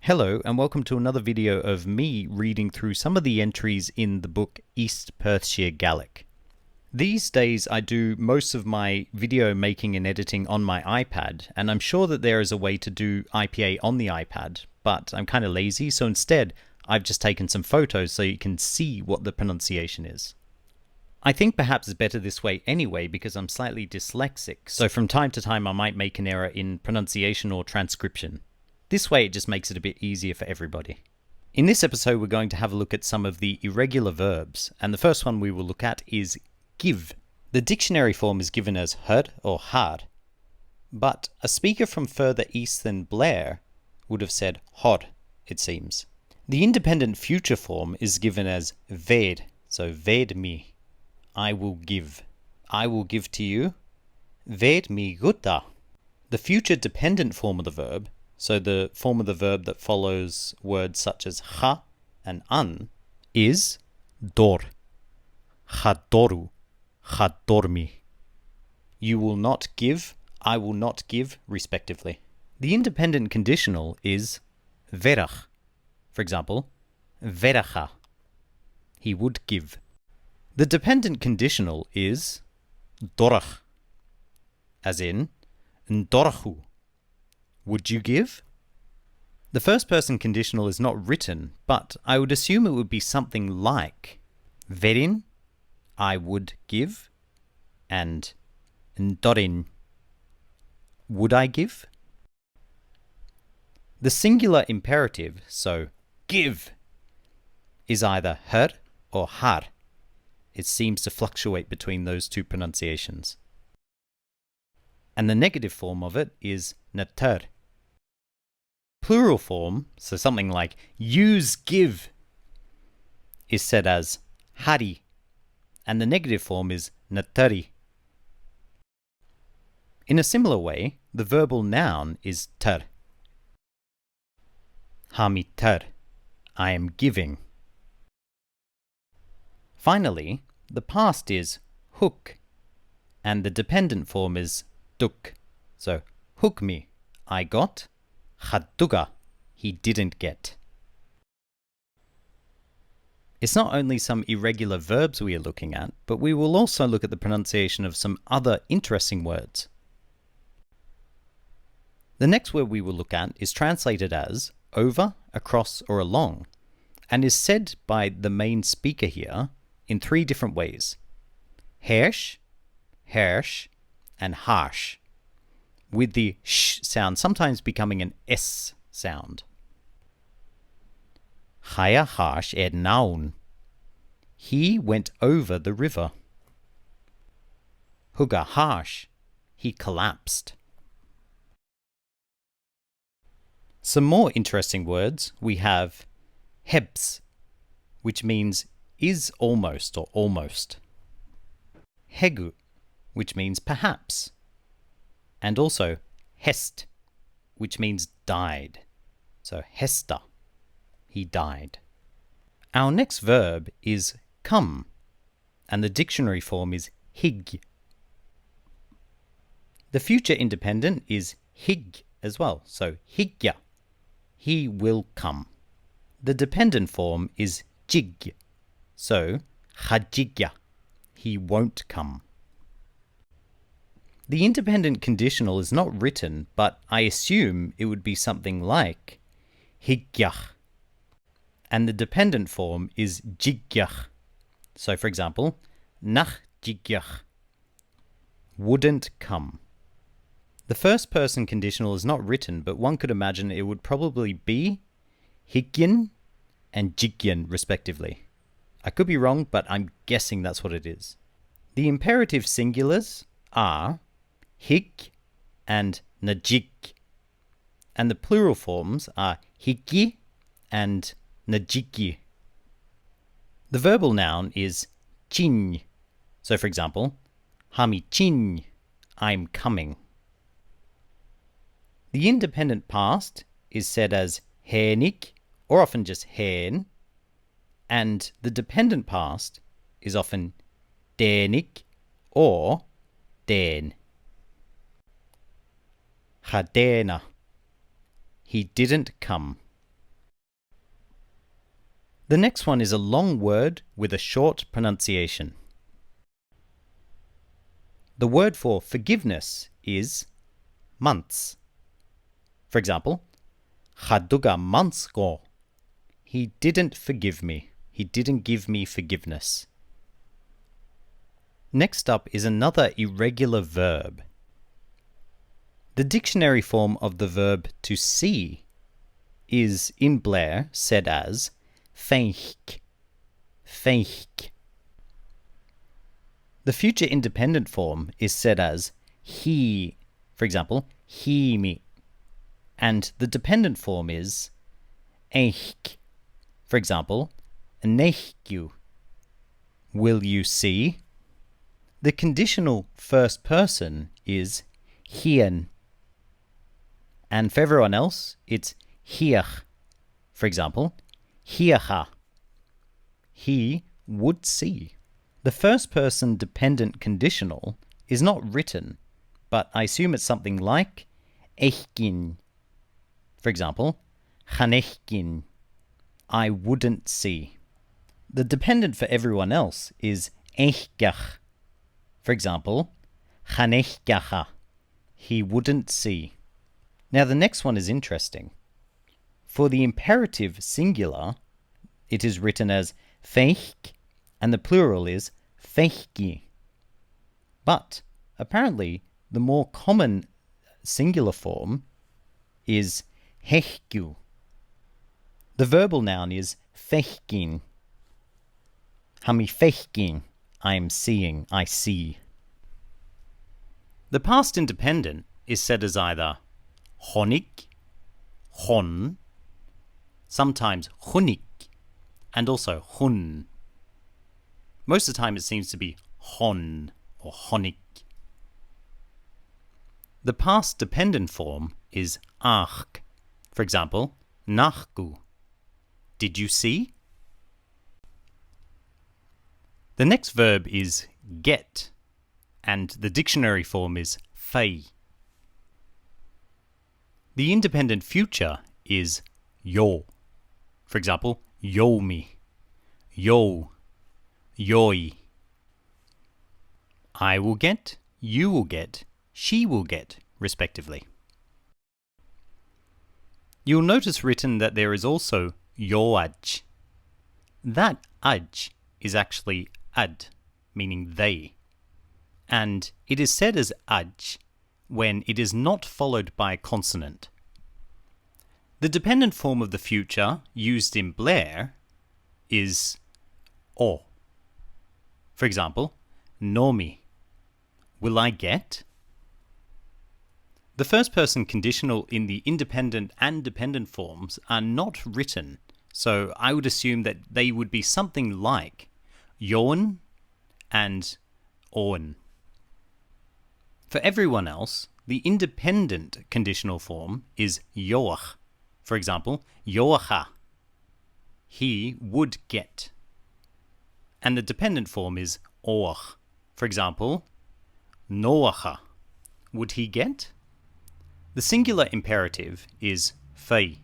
Hello and welcome to another video of me reading through some of the entries in the book East Perthshire Gaelic. These days I do most of my video making and editing on my iPad, and I'm sure that there is a way to do IPA on the iPad, but I'm kind of lazy, so instead I've just taken some photos so you can see what the pronunciation is. I think perhaps it's better this way anyway because I'm slightly dyslexic, so from time to time I might make an error in pronunciation or transcription. This way it just makes it a bit easier for everybody. In this episode we're going to have a look at some of the irregular verbs, and the first one we will look at is give. The dictionary form is given as hud or hard, but a speaker from further east than Blair would have said hod, it seems. The independent future form is given as ved, so ved me. I will give. I will give to you. Ved me gutta. The future dependent form of the verb, so the form of the verb that follows words such as ha and an, is dor. Hadoru. Hadormi. You will not give. I will not give, respectively. The independent conditional is verach. For example, veracha. He would give. The dependent conditional is dorach, as in ndorachu. Would you give? The first person conditional is not written, but I would assume it would be something like verin, I would give, and ndorin, would I give? The singular imperative, so give, is either her or har. It seems to fluctuate between those two pronunciations. And the negative form of it is nater. Plural form, so something like use give, is said as hari, and the negative form is natari. In a similar way, the verbal noun is ter. Hami ter, I am giving. Finally, the past is huk, and the dependent form is duk. So, huk me, I got. Hadduga, he didn't get. It's not only some irregular verbs we are looking at, but we will also look at the pronunciation of some other interesting words. The next word we will look at is translated as over, across, or along, and is said by the main speaker here in three different ways: hersh, hersh, and harsh, with the sh sound sometimes becoming an s sound. Chaya harsh naun. He went over the river. Huga harsh. He collapsed. Some more interesting words we have hebs, which means is almost or almost. Hegu, which means perhaps. And also hest, which means died. So hesta, he died. Our next verb is come, and the dictionary form is hig. The future independent is hig as well, so higya, he will come. The dependent form is jig, so hajigya, he won't come. The independent conditional is not written, but I assume it would be something like higyach, and the dependent form is jigyach. So for example, nach jigyach, wouldn't come. The first person conditional is not written, but one could imagine it would probably be higyin and jigyin respectively. I could be wrong, but I'm guessing that's what it is. The imperative singulars are hig and najig, and the plural forms are higgi and najigi. The verbal noun is chin. So for example, hami chin, I'm coming. The independent past is said as henig, or often just hen, and the dependent past is often denig or den. Hadena, he didn't come. The next one is a long word with a short pronunciation. The word for forgiveness is months. For example, Chaduga months go. He didn't forgive me. He didn't give me forgiveness. Next up is another irregular verb. The dictionary form of the verb to see is, in Blair, said as feich, feich. The future independent form is said as he, for example, he me. And the dependent form is eich, for example, neichju. Will you see? The conditional first person is hien. And for everyone else, it's hiach. For example, hiacha. He would see. The first person dependent conditional is not written, but I assume it's something like echkin. For example, chanechkin. I wouldn't see. The dependent for everyone else is echgach. For example, chanechgacha. He wouldn't see. Now the next one is interesting. For the imperative singular, it is written as feich, and the plural is feichgi. But apparently the more common singular form is hechgu. The verbal noun is feichgin. Hami feichgin. I am seeing, I see. The past independent is said as either honig, hon, sometimes hunig, and also hun. Most of the time it seems to be hon or honig. The past dependent form is ach. For example, nachgu. Did you see? The next verb is get, and the dictionary form is fei. The independent future is yo. For example, yomi, yo, yoi. I will get, you will get, she will get, respectively. You'll notice written that there is also yoaj. That aj is actually ad, meaning they. And it is said as aj when it is not followed by a consonant. The dependent form of the future used in Blair is o. For example, nomi. Will I get? The first person conditional in the independent and dependent forms are not written, so I would assume that they would be something like yoan and oen. For everyone else, the independent conditional form is yoach. For example, yoacha. He would get. And the dependent form is oach. For example, noacha. Would he get? The singular imperative is fei.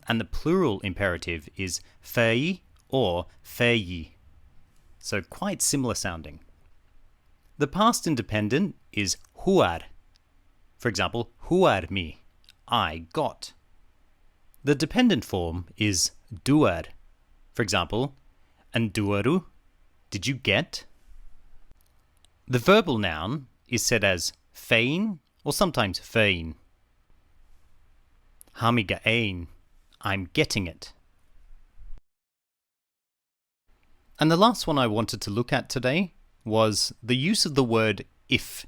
And the plural imperative is fei or fei. So quite similar sounding. The past independent is huar. For example, huar mi. I got. The dependent form is duar. For example, anduaru. Did you get? The verbal noun is said as fein or sometimes fein. Hamiga ein. I'm getting it. And the last one I wanted to look at today was the use of the word if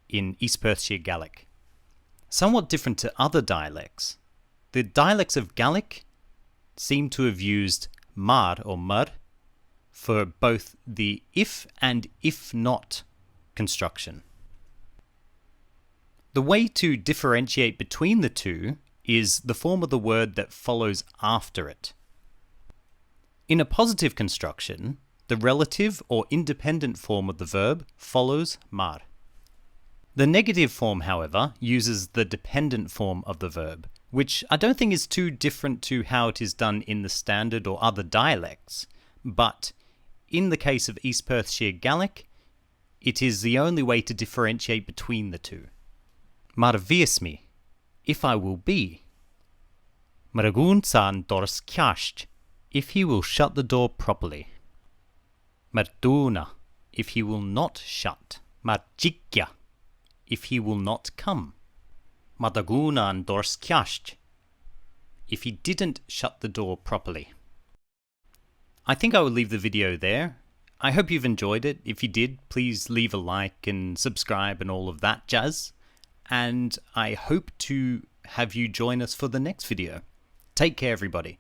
in East Perthshire Gaelic. Somewhat different to other dialects, the dialects of Gaelic seem to have used mar or mur for both the if and if not construction. The way to differentiate between the two is the form of the word that follows after it. In a positive construction, the relative or independent form of the verb follows mar. The negative form, however, uses the dependent form of the verb, which I don't think is too different to how it is done in the standard or other dialects, but in the case of East Perthshire Gaelic, it is the only way to differentiate between the two. Mar vies me, if I will be. Maragun san dors kjast, if he will shut the door properly. Marduna, if he will not shut. Marjikya, if he will not come. Madagunan dors kjast, if he didn't shut the door properly. I think I will leave the video there. I hope you've enjoyed it. If you did, please leave a like and subscribe and all of that jazz. And I hope to have you join us for the next video. Take care, everybody.